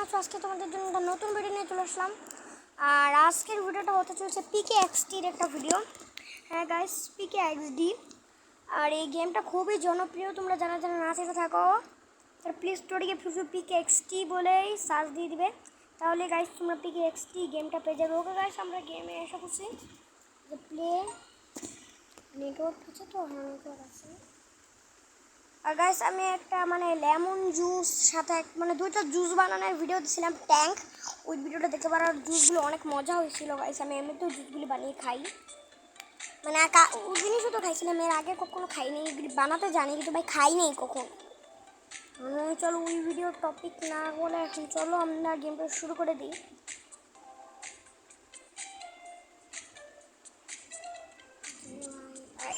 আছো? আজকে তোমাদের জন্য একটা নতুন ভিডিও নিয়ে চলে আসলাম। আর আজকের ভিডিওটা হতে চলেছে পিকে এক্সডির একটা ভিডিও। হ্যাঁ গাইস, পিকে এক্সডি। আর এই গেমটা খুবই জনপ্রিয়, তোমরা যারা যারা না চেখে থাকো তারা প্লে স্টোরে গিয়ে শুধু পিকে এক্সডি বলেই সার্চ দিয়ে দিবে, তাহলে গাইস তোমরা পিকে এক্সডি গেমটা পেয়ে যাবে। ওকে গাইস, আমরা গেমে এসে করছি যে প্লে নেটওয়ার্ক আছে তো, হ্যাঁ নেটওয়ার্ক আছে। আর গাইস আমি একটা লেমন জুস সাথে দুইটা জুস বানানোর ভিডিও দিয়েছিলাম, ট্যাঙ্ক। ওই ভিডিওটা দেখতে পারো। জুসগুলো অনেক মজা হয়েছিল গাইস। আমি এমনিতেও জুসগুলি বানিয়ে খাই, ওই জিনিসও তো খাইছিলাম এর আগে, কখনো খাইনি। এগুলি বানাতে জানি কিন্তু ভাই খাই নেই কখন। চলো ওই ভিডিওর টপিক না বলে এখন চলো আমরা গেমটা শুরু করে দিই।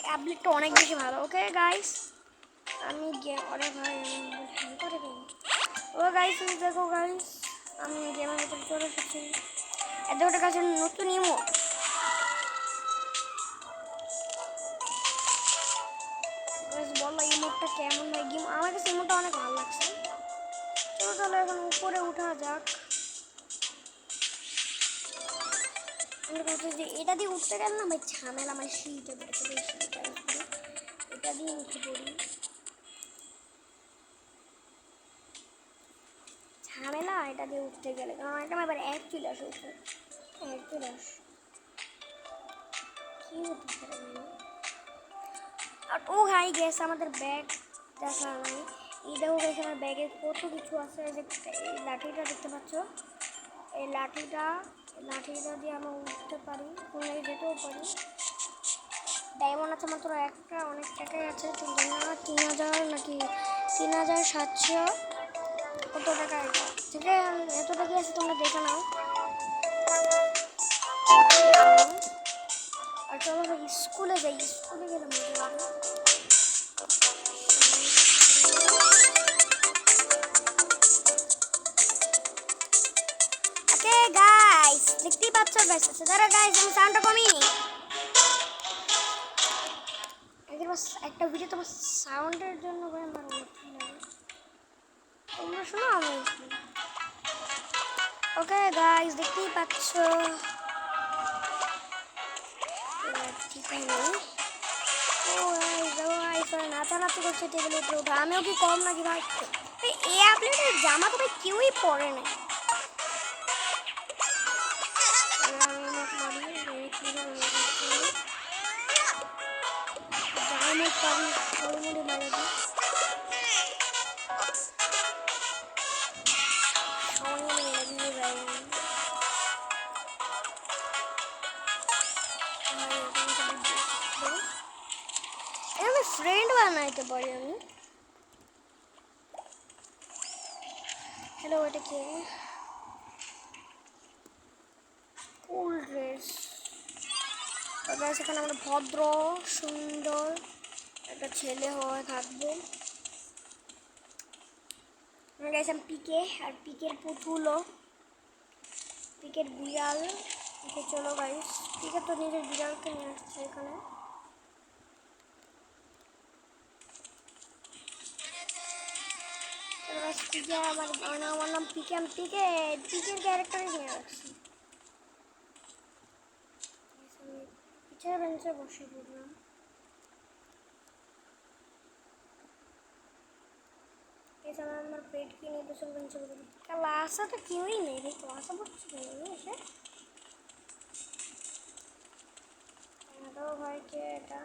অ্যাবলেটটা অনেক বেশি ভালো। ওকে গাইস, আমি গেম অরে ভাই করে দিই। ও গাইস দেখো গাইস, আমি গেমের ভিতরে চলে এসেছি। এত একটা কাছে নতুন ইমোট। গাইস বলো ইমোটটা কেমন ভাই? গেম আমার কাছে ইমোটটা অনেক ভালো লাগছে। চলো চলো এখন উপরে উঠা যাক। আমি বলছি যে এটা দিয়ে উঠতে গেলে না ভাই ঝামেলা, আমার সিঁড়িটা বেড়েছে। এটা দিয়ে উঠে পড়ি, ঝামেলা এটা দিয়ে উঠতে গেলে। কারণ এটা এবার এক চলে আসে উপরে, এক চলে আস কি হতে পারে। আর ও হাই গেছে আমাদের ব্যাগ দেখা নাই। এই দেখো গেছে আমার ব্যাগে কত কিছু আছে। যে এই লাঠিটা দেখতে পাচ্ছ, এই লাঠিটা দিয়ে আমরা উঠতে পারি, কোনো যেতেও পারি। ডায়মন্ড আছে মাত্র একটা, অনেক টাকাই আছে। 3,000 নাকি 3,700 কত টাকা এটা থেকে এত টাকা আছে, তোমরা দেখে নাও। আর চলো স্কুলে যাই, স্কুলে গেলে মজা লাগে। ওকে গাইস, দেখতেই পাচ্ছ গাইস, দাঁড়া গাইস আমি সাউন্ডটা কমিয়ে নিই। একটা ভিডিও তোমার সাউন্ডের জন্য ভাই আমার অনেক ভালো লাগে, তোমরা শোনো আমি। ওকে গাইস দেখতেই পাচ্ছ, ঠিক আছে। ও গাইস নাচানাচি করছে টেবিলের উপরে ওঠা। আমিও কি কম নাকি ভাই? এই আপডেটের জামা তো ভাই কেউই পরে না। ফ্রেন্ড বানাইতে পারি আমি। হ্যালো, এটা কে? কুল ড্রেস। সেখানে আমরা ভদ্র সুন্দর একটা ছেলে হয়ে থাকবো। গেছিলাম পিকে, আর পিকের পুতুলও, পিকের বিড়াল। পিকে চলো গাইস, পিকে তো নিজের বিড়ালকে নিয়ে আসছে এখানে। আমার নাম পিকে, আমি পিকের ক্যারেক্টারই নিয়ে রাখছি। পিছের বেঞ্চে বসে পড়লাম। আমার পেট কিনে পিছন বেঞ্চে বসে ক্লাসে তো কেউই নেই রে, ক্লাসে পড়ছি এসে। ভাই কে এটা?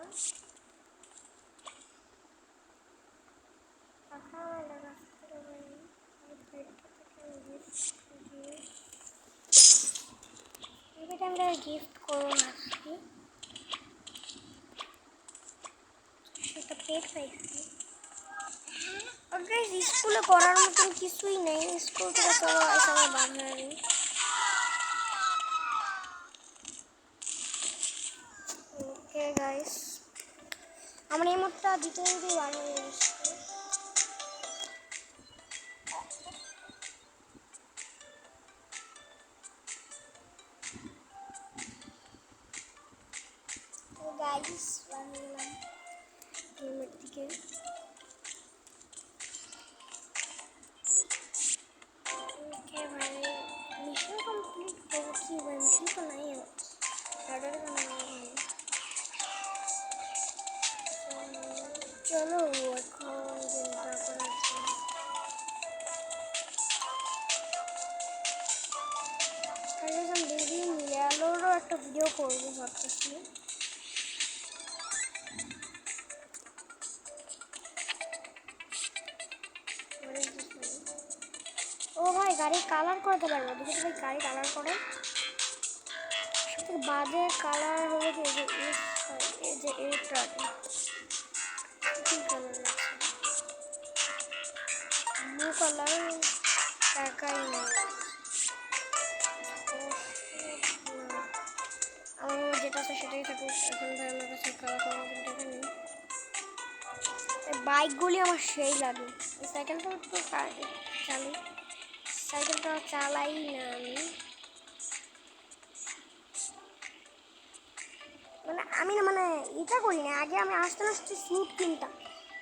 আমরা গিফট করবো আজকে, সেটা পেট পাইছি। স্কুলে করার মতন কিছুই নেই, স্কুল থেকে চলো এসবে বাঁধারি। ওকে গাইস, আমার এই মোটটা দিতে দিতে বার হয়ে গেছে। গাইস বানিয়ে গেমের দিকে। ওকে ভাই একটা ভিডিও করবো ভাবতেছি। ও ভাই গাড়ির কালার করতে পারবো, দেখি তো ভাই গাড়ি কালার করে। সবথেকে বাজে কালার হলো কি এই যে এইটা কি কালার আছে, ব্লু কালার টাকাই নেই। আমার যেটা আছে সেটাই থাকুক। এখন ভাই আমার কাছে কালার করার মতো টাকা নেই। বাইকগুলি আমার সেই লাগে। এই সাইকেলটা একটু চালাই, সাইকেলটা চালাই না আমি, আমি না এটা করি না। আগে আমি আসতে আসতে স্যুট কিনতাম,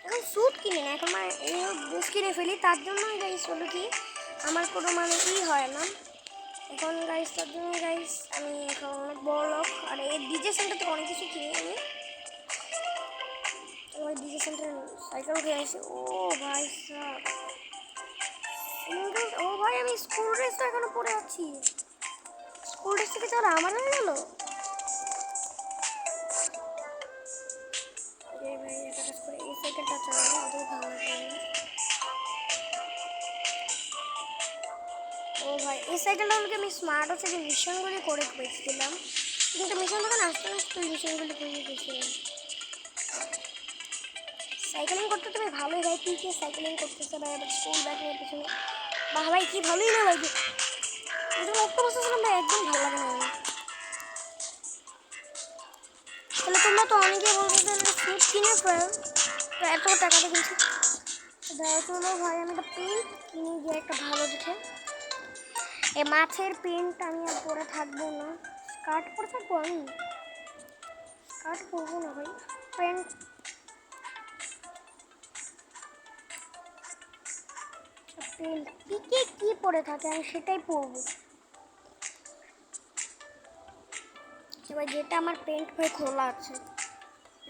এখন স্যুট কিনি না, এখন এই ড্রেস কিনে ফেলি। তার জন্য গাইস হলো কি আমার কোনো হয় না এখন গাইস। তার জন্য গাইস আমি এখন অনেক বড় লোক। আর এই ডিজে সেন্টার থেকে অনেক কিছু কিনি আমি। ওই ডিজে সেন্টারে সাইকেল উঠে আসি। ও ভাই সাব, ও ভাই আমি স্কুল ড্রেসটা এখনো পরে আছি। স্কুল ড্রেস থেকে তাহলে আমার হয়ে গেল। ভাই একটা কাজ করে এই সাইকেলটা চালাবো, ওদের ভালো লাগবে। ও ভাই এই সাইকেলটা আমাকে আমি স্মার্ট হচ্ছে যে মিশনগুলি করে পেয়েছিলাম, কিন্তু মিশন দোকান আসতে আসতে মিশনগুলি করে গেছিলাম। সাইকেলিং করতে তুমি ভালোই ভাই, পিকে সাইকেলিং করতেছে ভাই, আবার স্কুল ব্যাগ নিয়ে পিছনে। বাহ ভাই কি ভালোই না ভাই, কিন্তু একটা বসেছিলাম ভাই, একদম ভালো লাগে না। তাহলে তোমরা তো অনেকেই বলছো যে স্যুট কিনে ফেল, তো এত টাকাতে কিনছি। চলো ভাই আমি একটা পেন্ট কিনে গিয়ে একটা ভালো দেখে। এই মাছের পেন্ট আমি আর পরে থাকবো না, স্কার্ট পরে থাকবো আমি, স্কার্ট পরবো না ভাই, প্যান্ট। পেন্ট পিকে কি পরে থাকে আমি সেটাই পরবো। এবার যেটা আমার পেন্ট হয়ে খোলা আছে,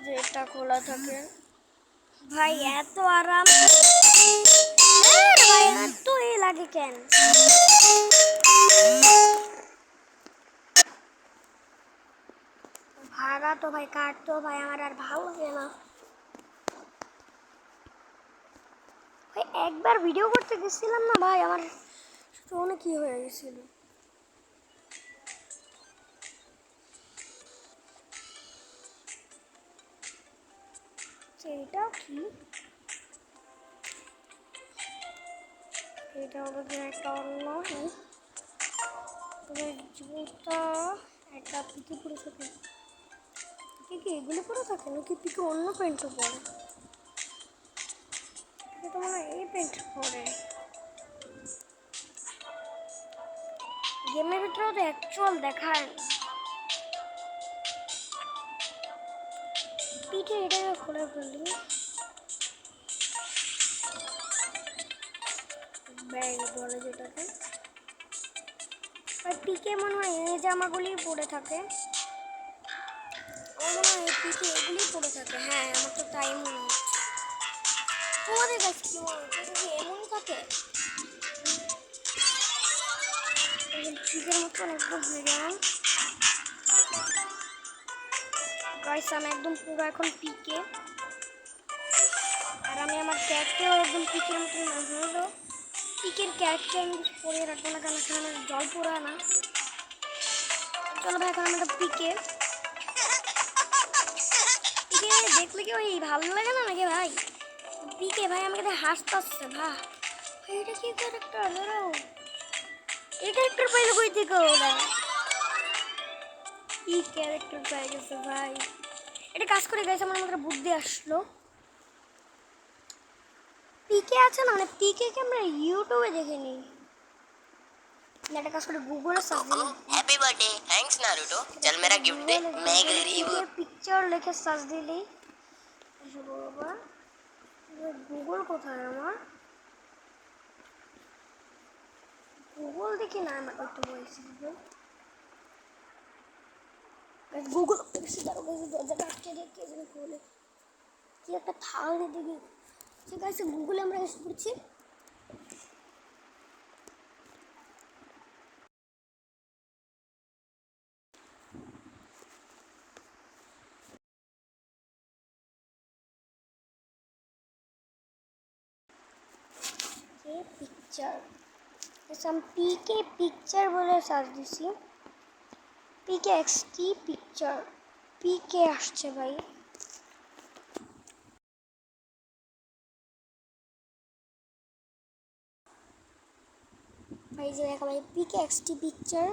যেটা খোলা থাকে ভাই এত আরাম ভাই, এত এ লাগে কেন? ভাড়া তো ভাই কাটতো ভাই, আমার আর ভালো লাগে না ভাই। একবার ভিডিও করতে গেছিলাম না ভাই, আমার ফোনে কি হয়ে গেছিল। এটা কি, এটা হলো একটা অন্য জুতা, একটা পিকে পরে থাকে। পিকে এগুলো পরে থাকে নাকি পিকে অন্য প্যান্টও পরে? পিকে তো মনে হয় এই প্যান্ট পরে। গেমের ভিতরেও তো অ্যাকচুয়াল দেখায় পিঠে, এটাকে খুলে ফেলি। ব্যাগ বলে যেটাকে, আর পিকে মনে হয় এই জামাগুলি পরে থাকে। ও মনে হয় পিকে এগুলি পরে থাকে। হ্যাঁ আমার তো তাই মনে হচ্ছে। তোমাদের কাছে কি মনে হচ্ছে, কি এমনই থাকে? পিকের মতন একদম হয়ে গেলাম গাইস, আমি একদম পুরো এখন পিকে। আর আমি আমার ক্যাটকেও একদম পিকের মতন হলো। পিকের ক্যাটকে আমি পরে রাখবো না, কেন আমার জল পড়া না। চলো ভাই এখন আমি একটা পিকে, পিকে দেখলে কি ওই ভালো লাগে না নাকি ভাই? পিকে ভাই আমাকে হাসতে আসছে ভাই, এটা কি ক্যারেক্টার? ধরো এই ক্যারেক্টার পাইলে কই থেকে ওরা কি ক্যারেক্টার পাই গেছে ভাই। এটা কাজ করে গেছে, আমার মাথায় বুদ্ধি আসলো। পিকে আছে না, পিকে কে আমরা ইউটিউবে দেখে নিই। এটা কাজ করে গুগলে সার্চ দিই। हैप्पी बर्थडे थैंक्स नारुतो चल मेरा गिफ्ट दे मैं गरीब हूँ পিকচার লিখে সার্চ দিলেই এসে বাবা। গুগল কোথায় আমার? গুগল দেখি না, আমার একটু বলছি গুগল দরজাটা আটকে রেখে খুলে কি একটা থাকলে দেখি। ঠিক আছে গুগলে আমরা এসে পড়ছি। পিকচার, আমি পিকে পিকচার বলে সার্চ দিছি, পিকে এক্সটি পিকচার, পিকে আসছে ভাই। ভাই যে দেখা ভাই পিকে এক্সটি পিকচার।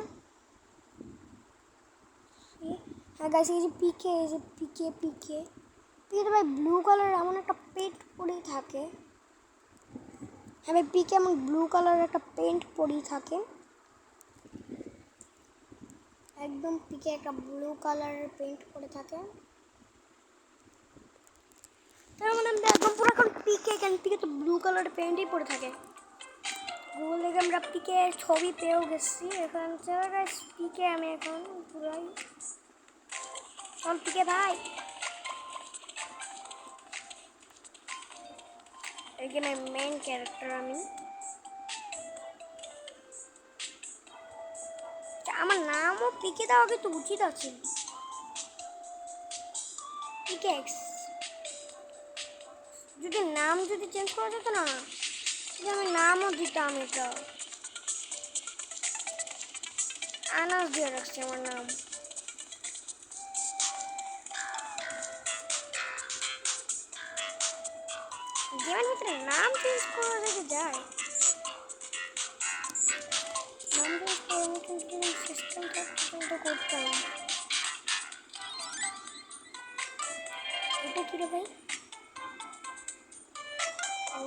হ্যাঁ গাইস এই যে পিকে, এই যে পিকে পিকে পিকে ভাই ব্লু কালার এমন একটা পেন্ট পরেই থাকে। হ্যাঁ ভাই পিকে এমন ব্লু কালার একটা পেন্ট পরেই থাকে, একদম পিকে একটা ব্লু কালারের পেন্ট পরে থাকে। তার মানে আমরা একদম পুরো এখন পিকে, কেন পিকে তো ব্লু কালারের পেন্টই পরে থাকে। গুগল থেকে আমরা পিকে ছবি পেয়েও গেছি। এখন চলো গাইস পিকে আমি এখন পুরাই চল পিকে ভাই। এখানে মেইন ক্যারেক্টার আমি, আমার নামও পিকে দেওয়া কিন্তু উচিত আছে, পিকে এক্স। যদি নাম যদি চেঞ্জ করা যেত না, যদি আমি নামও দিতাম, এটা আনাস দিয়ে রাখছি আমার নাম। গেমের ভিতরে নাম চেঞ্জ করা যদি যায়, নাম চেঞ্জ করার মতন যদি সিস্টেম থাকতো কিন্তু করতাম। এটা কি রে ভাই? ও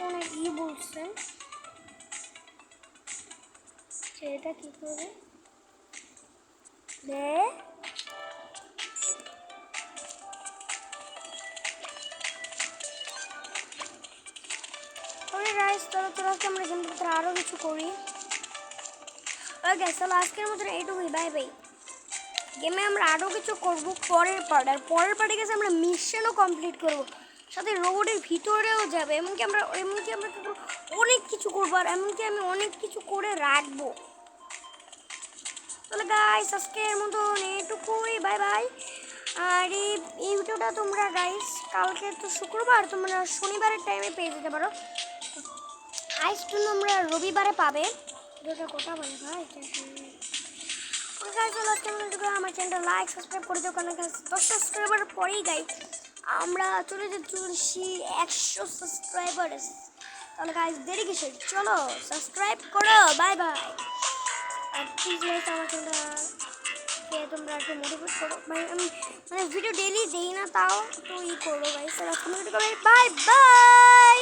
অনেক ই বলছেন, সেটা কি করবে দে। ওকে গাইস চলো চলো আজকে আমরা গেমের ভিতরে আরও কিছু করি। ওকে চলো আজকের মতন এইটুকুই, বাই বাই। গেমে আমরা আরও কিছু করব পরের পার্ট, আর পরের পার্টে গেছে আমরা মিশনও কমপ্লিট করব, সাথে রোবটের ভিতরেও যাবে, এমনকি আমরা অনেক কিছু করবো, আর এমনকি আমি অনেক কিছু করে রাখবো। তাহলে গাইস আজকের মতন এইটুকুই, বাই বাই। আর এই ভিডিওটা তোমরা গাইস কালকে তো শুক্রবার, তোমরা শনিবারের টাইমে পেয়ে যেতে পারো, আজ তোমরা রবিবারে পাবে। ভিডিওটা কথা বলে ভাই আমার চ্যানেলটা লাইক সাবস্ক্রাইব করে দিও, কারণ 10 সাবস্ক্রাইবার পরেই গাইস আমরা চলে চলছি 100 সাবস্ক্রাইবার। তাহলে গাইস দেরি কিসে, চলো সাবস্ক্রাইব করো, বাই বাই। আর প্লিজ গাইস আমার চ্যানেলটাকে তোমরা একটু মোটিভেট করো ভাই, আমি মানে ভিডিও ডেইলি দেই না, তাও তো ই করো গাইস। Bye bye.